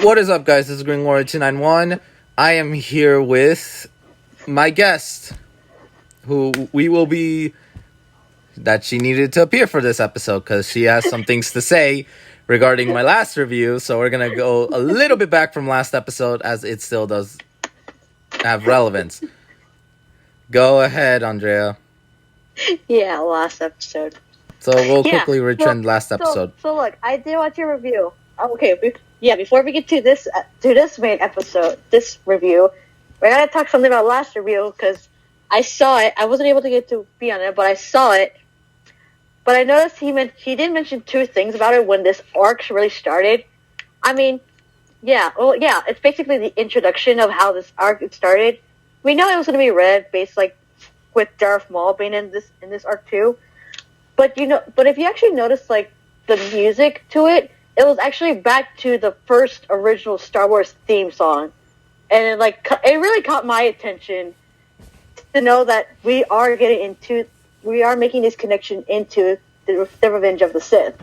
What is up, guys? This is GreenWarrior291. I am here with my guest, who that she needed to appear for this episode because she has some things to say regarding my last review. So we're going to go a little bit back from last episode as it still does have relevance. Go ahead, Andrea. Yeah, last episode. So we'll quickly return last episode. So look, I did watch your review. Okay, before we get to this main episode, this review, we're gonna talk something about last review because I saw it. I wasn't able to get to be on it, but I saw it. But I noticed he did mention two things about it when this arc really started. I mean, it's basically the introduction of how this arc started. We know it was gonna be red, based with Darth Maul being in this arc too. But if you actually notice the music to it, it was actually back to the first original Star Wars theme song, and it really caught my attention to know that we are making this connection into the Revenge of the Sith.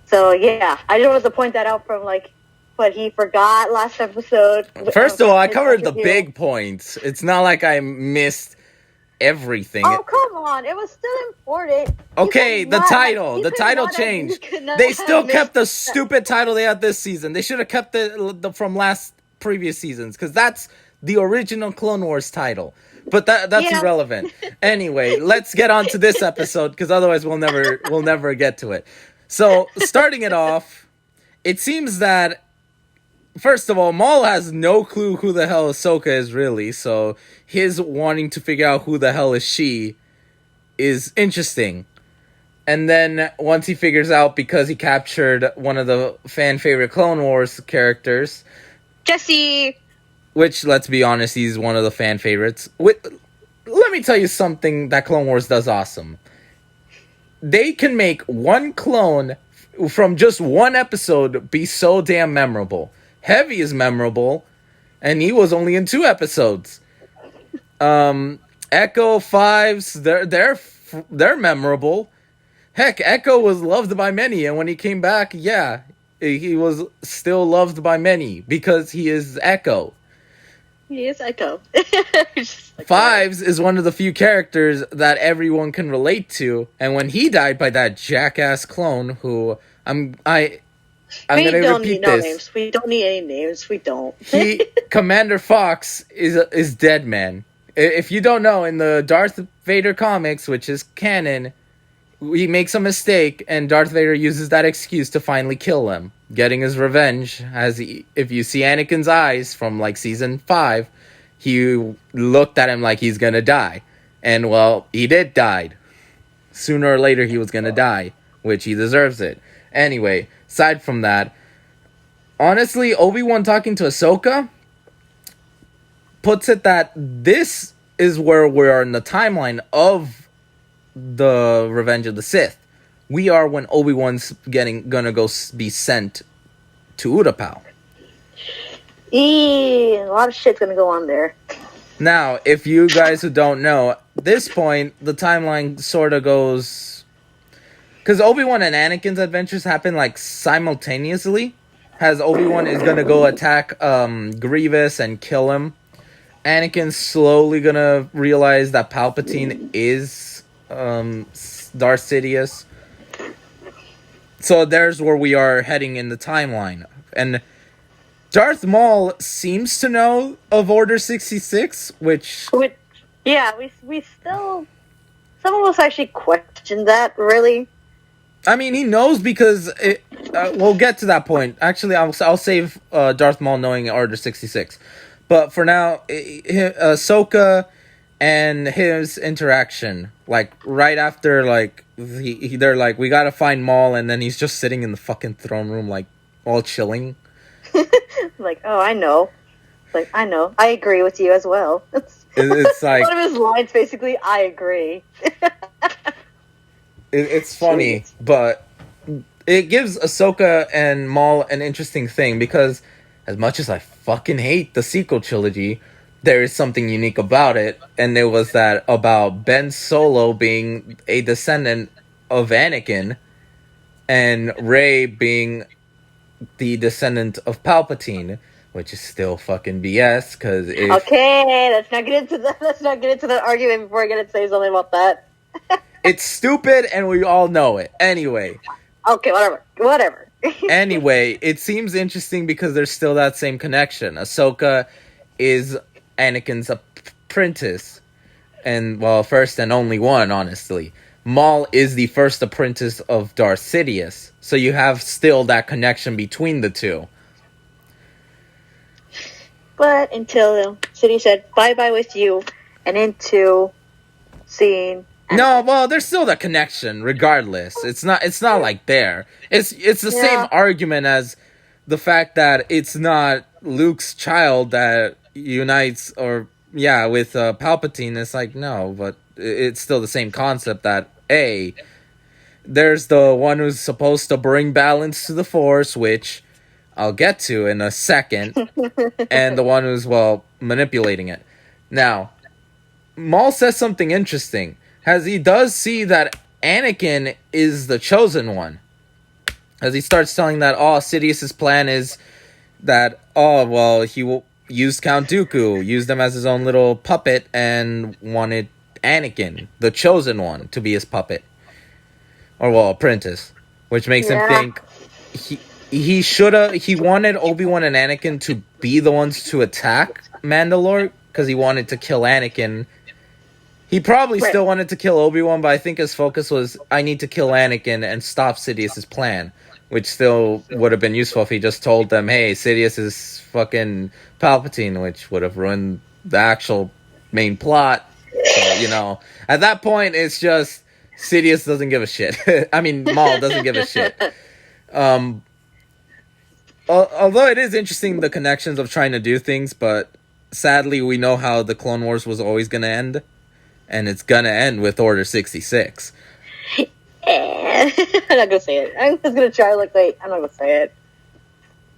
So yeah, I just wanted to point that out from what he forgot last episode. First of all, I covered the big points. It's not like I missed everything. Oh, come on. It was still important. Okay, the title changed. They still kept the stupid title they had this season. They should have kept the from previous seasons, because that's the original Clone Wars title. But that's irrelevant. Anyway, let's get on to this episode, because otherwise we'll never get to it. So, starting it off, it seems that first of all, Maul has no clue who the hell Ahsoka is really, so his wanting to figure out who the hell is she is interesting. And then once he figures out, because he captured one of the fan-favorite Clone Wars characters, Jesse, which, let's be honest, he's one of the fan-favorites. Let me tell you something that Clone Wars does awesome. They can make one clone from just one episode be so damn memorable. Heavy is memorable, and he was only in 2 episodes. Echo, Fives, they're memorable. Heck, Echo was loved by many, and when he came back, he was still loved by many because he is Echo. He is Echo. Fives is one of the few characters that everyone can relate to, and when he died by that jackass clone, who I'm going to repeat this. Names. We don't need any names. We don't. Commander Fox is dead, man. If you don't know, in the Darth Vader comics, which is canon, he makes a mistake, and Darth Vader uses that excuse to finally kill him, getting his revenge. If you see Anakin's eyes from season 5, he looked at him like he's gonna die, and well, he did die. Sooner or later, he was gonna die, which he deserves it. Anyway. Aside from that, honestly, Obi-Wan talking to Ahsoka puts it that this is where we are in the timeline of the Revenge of the Sith. We are when Obi-Wan's gonna go be sent to Utapau. A lot of shit's gonna go on there. Now, if you guys who don't know, at this point, the timeline sort of goes... Because Obi-Wan and Anakin's adventures happen simultaneously. As Obi-Wan is gonna go attack Grievous and kill him, Anakin's slowly gonna realize that Palpatine is Darth Sidious. So there's where we are heading in the timeline. And Darth Maul seems to know of Order 66, which... we still... Some of us actually question that, really. I mean, he knows because we'll get to that point. Actually, I'll save Darth Maul knowing Order 66. But for now, Ahsoka and his interaction, right after, they're like, we gotta find Maul, and then he's just sitting in the fucking throne room, all chilling. Oh, I know. I know. I agree with you as well. It's like... one of his lines, basically, I agree. It's funny, but it gives Ahsoka and Maul an interesting thing, because as much as I fucking hate the sequel trilogy, there is something unique about it, and it was that about Ben Solo being a descendant of Anakin, and Rey being the descendant of Palpatine, which is still fucking BS. Because okay, let's not get into that argument before I get to say something about that. it's stupid, and we all know it. Anyway. Okay, whatever. Anyway, it seems interesting because there's still that same connection. Ahsoka is Anakin's apprentice, and well, first and only one, honestly. Maul is the first apprentice of Darth Sidious, so you have still that connection between the two. But until Sidious said bye-bye with you, and into seeing... No, well, there's still that connection, regardless. It's not like there. It's the same argument as the fact that it's not Luke's child that unites, with Palpatine. It's like, no, but it's still the same concept that, A, there's the one who's supposed to bring balance to the Force, which I'll get to in a second, and the one who's, manipulating it. Now, Maul says something interesting. As he does see that Anakin is the chosen one. As he starts telling that, Sidious's plan is that, he used Count Dooku, used him as his own little puppet, and wanted Anakin, the chosen one, to be his puppet. Or, apprentice. Which makes him think he wanted Obi-Wan and Anakin to be the ones to attack Mandalore, because he wanted to kill Anakin. He probably still wanted to kill Obi-Wan, but I think his focus was, I need to kill Anakin and stop Sidious's plan. Which still would have been useful if he just told them, hey, Sidious is fucking Palpatine, which would have ruined the actual main plot. So, at that point, it's just, Sidious doesn't give a shit. I mean, Maul doesn't give a shit. Although it is interesting, the connections of trying to do things, but sadly, we know how the Clone Wars was always going to end. And it's gonna end with Order 66. I'm not gonna say it. I'm just gonna try. Wait, I'm not gonna say it.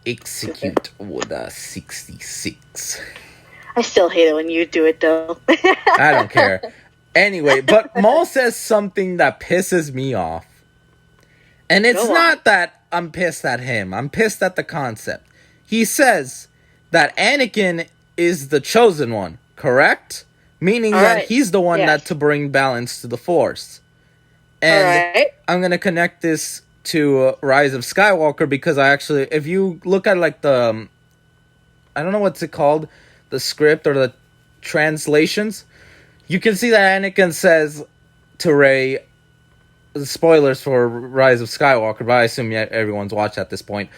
Execute Order 66. I still hate it when you do it, though. I don't care. Anyway, but Maul says something that pisses me off. And it's not that I'm pissed at him. I'm pissed at the concept. He says that Anakin is the chosen one, correct? Meaning that he's the one that to bring balance to the Force. And I'm going to connect this to Rise of Skywalker because if you look at the, I don't know what's it called, the script or the translations, you can see that Anakin says to Rey, spoilers for Rise of Skywalker, but I assume everyone's watched at this point.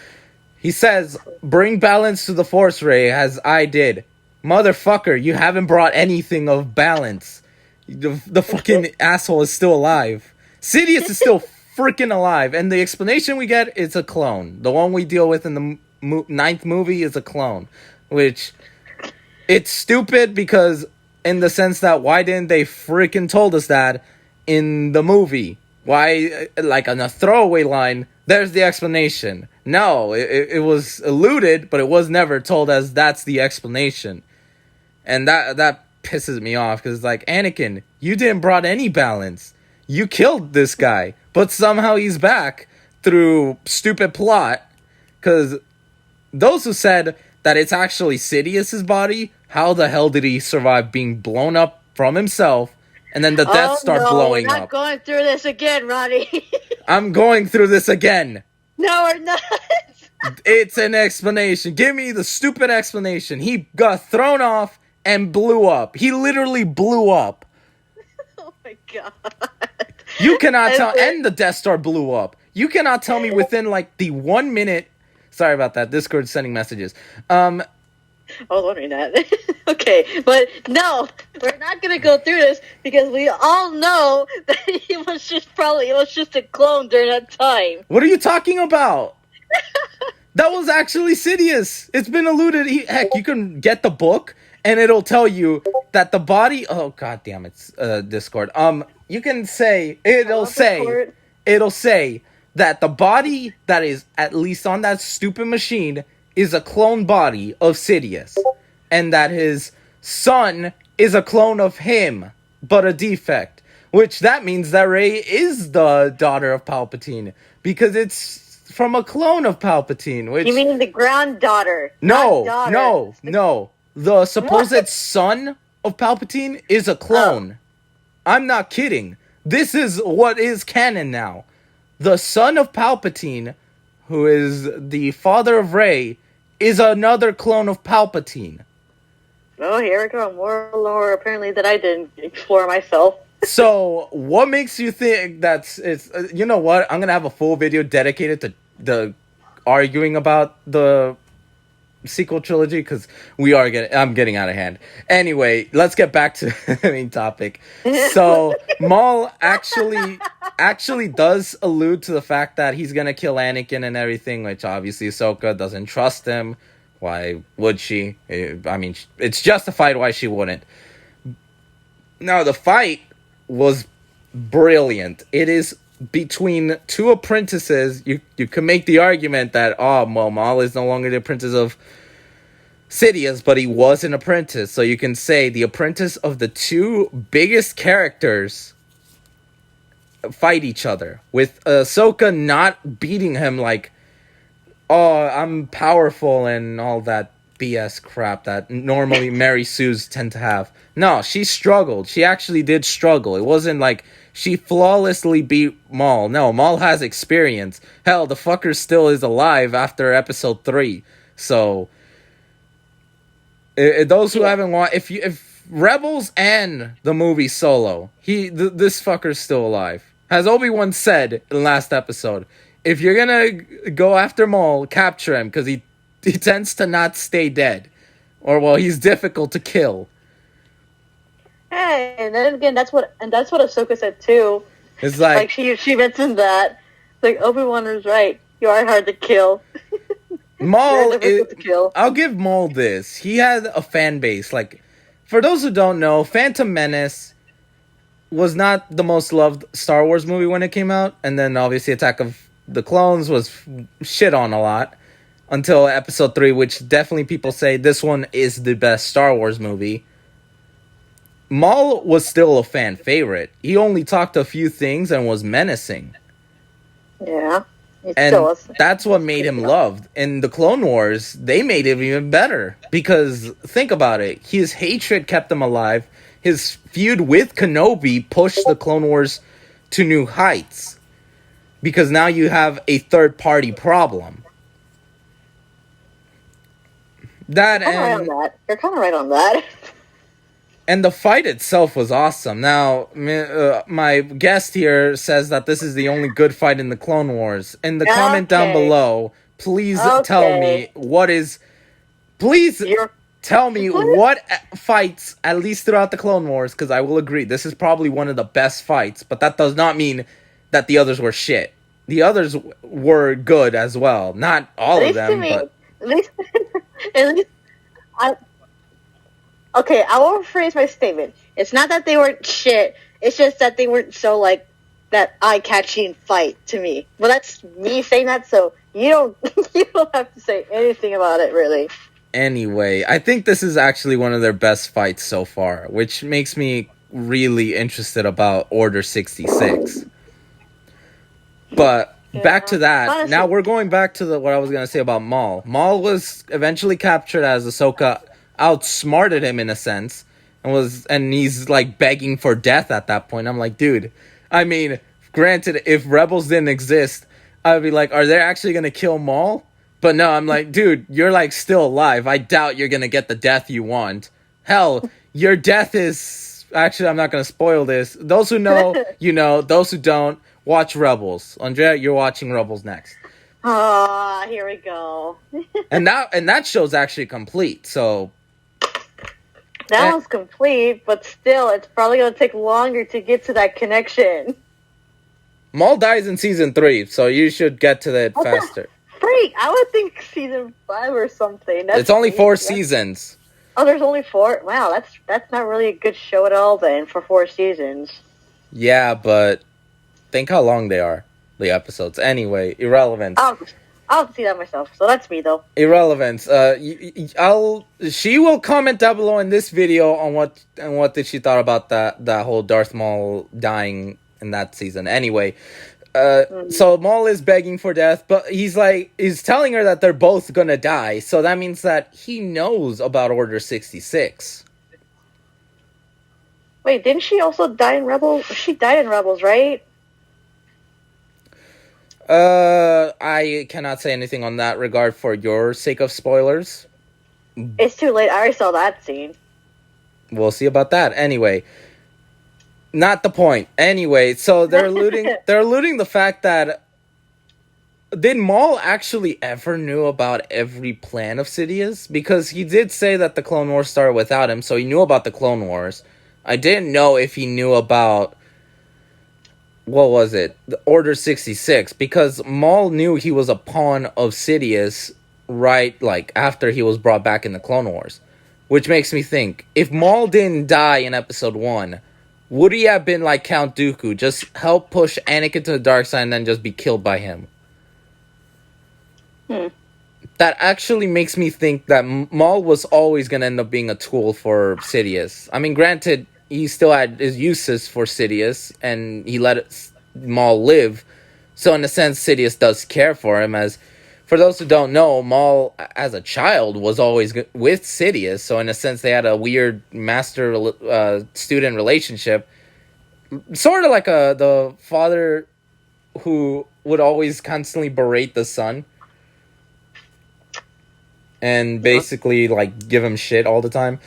He says, bring balance to the Force, Rey, as I did. Motherfucker, you haven't brought anything of balance. The fucking asshole is still alive. Sidious is still freaking alive. And the explanation we get is a clone. The one we deal with in the 9th movie is a clone. Which, it's stupid because, in the sense that, why didn't they freaking told us that in the movie? Why, on a throwaway line, there's the explanation. No, it was alluded, but it was never told as that's the explanation. And that pisses me off, because Anakin, you didn't brought any balance. You killed this guy, but somehow he's back through stupid plot, because those who said that it's actually Sidious's body, how the hell did he survive being blown up from himself, and then the Death Star blowing up? We're not going through this again, Ronnie. I'm going through this again. No, we're not. It's an explanation. Give me the stupid explanation. He got thrown off and blew up. He literally blew up. Oh my god. You cannot tell. And the Death Star blew up. You cannot tell me within the 1 minute. Sorry about that. Discord's sending messages. I was wondering that. Okay, but no, we're not gonna go through this because we all know that it was just a clone during that time. What are you talking about? That was actually Sidious. It's been alluded. Heck, you can get the book and it'll tell you that the body. Oh god damn it's Discord. You can say it'll say that the body that is at least on that stupid machine is a clone body of Sidious, and that his son is a clone of him, but a defect. Which that means that Rey is the daughter of Palpatine, because it's from a clone of Palpatine, which... You mean the granddaughter? No, daughter. no. The supposed son of Palpatine is a clone. I'm not kidding. This is what is canon now. The son of Palpatine, who is the father of Rey, is another clone of Palpatine. Oh, here we go. More lore, apparently, that I didn't explore myself. So, what makes you think it's... you know what? I'm going to have a full video dedicated to the arguing about the sequel trilogy, because I'm getting out of hand. Anyway, let's get back to the main topic. So, Maul actually does allude to the fact that he's going to kill Anakin and everything, which obviously Ahsoka doesn't trust him. Why would she? I mean, it's justified why she wouldn't. Now, the fight was brilliant. It is between two apprentices. You can make the argument that, Maul is no longer the apprentice of Sidious, but he was an apprentice. So you can say the apprentice of the two biggest characters fight each other. With Ahsoka not beating him like, I'm powerful and all that BS crap that normally Mary Sues tend to have. No, she struggled. She actually did struggle. It wasn't like she flawlessly beat Maul. No, Maul has experience. Hell, the fucker still is alive after episode 3. So, those who haven't watched, if Rebels and the movie Solo, this fucker's still alive. As Obi-Wan said in the last episode, if you're gonna go after Maul, capture him, because he tends to not stay dead. Or, well, he's difficult to kill. Hey, and then again, that's what Ahsoka said too. It's like she mentioned that. Like, Obi-Wan was right. You are hard to kill. Maul I'll give Maul this. He had a fan base. Like, for those who don't know, Phantom Menace was not the most loved Star Wars movie when it came out, and then obviously Attack of the Clones was shit on a lot until episode 3, which definitely people say this one is the best Star Wars movie. Maul was still a fan favorite. He only talked a few things and was menacing. Yeah. And that's what made him loved. In the Clone Wars, they made him even better. Because, think about it, his hatred kept him alive. His feud with Kenobi pushed the Clone Wars to new heights. Because now you have a third-party problem. You're kind of right on that. And the fight itself was awesome. Now, my guest here says that this is the only good fight in the Clone Wars. In the comment down below, please tell me tell me what fights, at least throughout the Clone Wars, because I will agree, this is probably one of the best fights, but that does not mean that the others were shit. The others were good as well. Not all of them, but... At least okay, I will rephrase my statement. It's not that they weren't shit. It's just that they weren't so, like, that eye-catching fight to me. Well, that's me saying that, so you don't have to say anything about it, really. Anyway, I think this is actually one of their best fights so far, which makes me really interested about Order 66. But back to that. Honestly, now we're going back to what I was going to say about Maul. Maul was eventually captured as Ahsoka outsmarted him in a sense, and he's like begging for death at that point. I'm like, dude, I mean, granted, if Rebels didn't exist, I'd be like, are they actually gonna kill Maul? But no, I'm like, dude, you're like still alive. I doubt you're gonna get the death you want. Hell, your death is actually, I'm not gonna spoil this. Those who know, you know. Those who don't, watch Rebels. Andrea, you're watching Rebels next. Here we go. and that show's actually complete, so that one's complete, but still, it's probably going to take longer to get to that connection. Maul dies in season 3, so you should get to that faster. Freak! I would think season 5 or something. It's only 4 seasons. Oh, there's only 4? Wow, that's not really a good show at all then, for 4 seasons. Yeah, but think how long they are, the episodes. Anyway, irrelevant. I'll see that myself. So that's me, though. Irrelevance. She will comment down below in this video on what did she thought about that whole Darth Maul dying in that season. Anyway, So Maul is begging for death, but he's telling her that they're both gonna die. So that means that he knows about Order 66. Wait, didn't she also die in Rebels? She died in Rebels, right? I cannot say anything on that regard for your sake of spoilers. It's too late. I already saw that scene. We'll see about that. Anyway, not the point. Anyway, so they're alluding the fact that did Maul actually ever knew about every plan of Sidious? Because he did say that the Clone Wars started without him, so he knew about the Clone Wars. I didn't know if he knew about, what was it? The Order 66, because Maul knew he was a pawn of Sidious right, like, after he was brought back in the Clone Wars. Which makes me think, if Maul didn't die in Episode 1, would he have been like Count Dooku, just help push Anakin to the dark side and then just be killed by him? That actually makes me think that Maul was always going to end up being a tool for Sidious. I mean, granted, he still had his uses for Sidious, and he let Maul live. So in a sense, Sidious does care for him. As for those who don't know, Maul, as a child, was always with Sidious. So in a sense, they had a weird master-student relationship. Sort of like the father who would always constantly berate the son. And basically, like, give him shit all the time.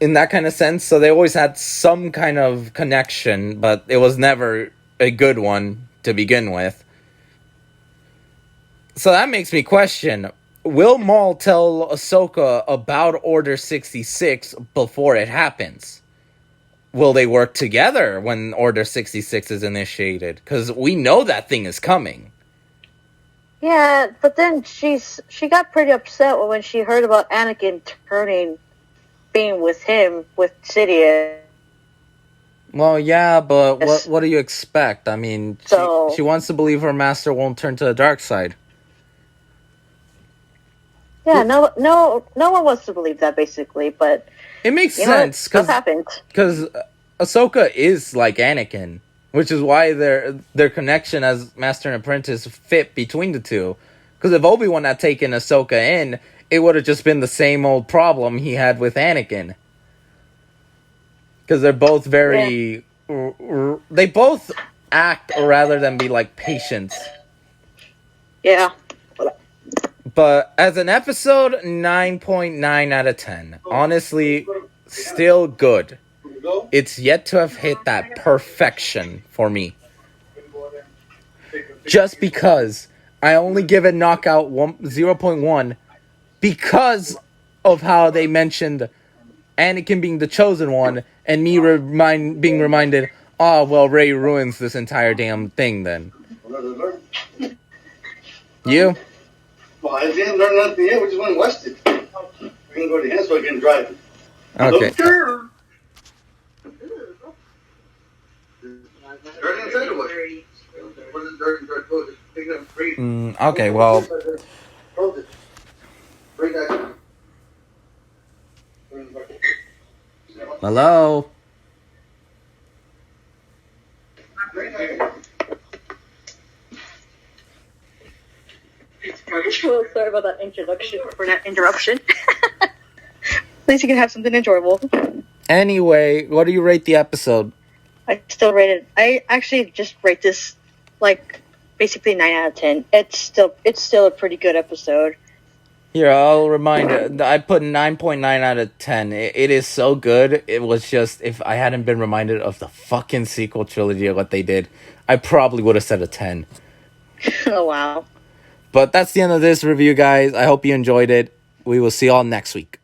In that kind of sense. So they always had some kind of connection, but it was never a good one to begin with. So that makes me question, will Maul tell Ahsoka about Order 66 before it happens? Will they work together when Order 66 is initiated? Because we know that thing is coming. Yeah, but then she got pretty upset when she heard about Anakin being with him, with Sidious. Well, yeah, but what do you expect? I mean, she wants to believe her master won't turn to the dark side. Yeah, no one wants to believe that, basically, but it makes sense because happened. Because Ahsoka is like Anakin, which is why their connection as master and apprentice fit between the two. Because if Obi-Wan had taken Ahsoka in, it would have just been the same old problem he had with Anakin. Because they're both very... Yeah. They both act rather than be like patients. Yeah. But as an episode, 9.9 out of 10. Honestly, still good. It's yet to have hit that perfection for me. Just because I only give it knockout 0.1 because of how they mentioned Anakin being the chosen one and me being reminded, oh, well, Rey ruins this entire damn thing then. You? Well, I didn't learn nothing yet. We just went and watched it. We can go to him so I can drive. Okay. Okay, well. Hello? Sorry about that interruption. At least you can have something enjoyable. Anyway, what do you rate the episode? I actually just rate this like basically 9 out of 10. It's still a pretty good episode. Here, I'll remind you, I put 9.9 out of 10. It is so good. It was just, if I hadn't been reminded of the fucking sequel trilogy of what they did, I probably would have said a 10. Oh, wow. But that's the end of this review, guys. I hope you enjoyed it. We will see y'all next week.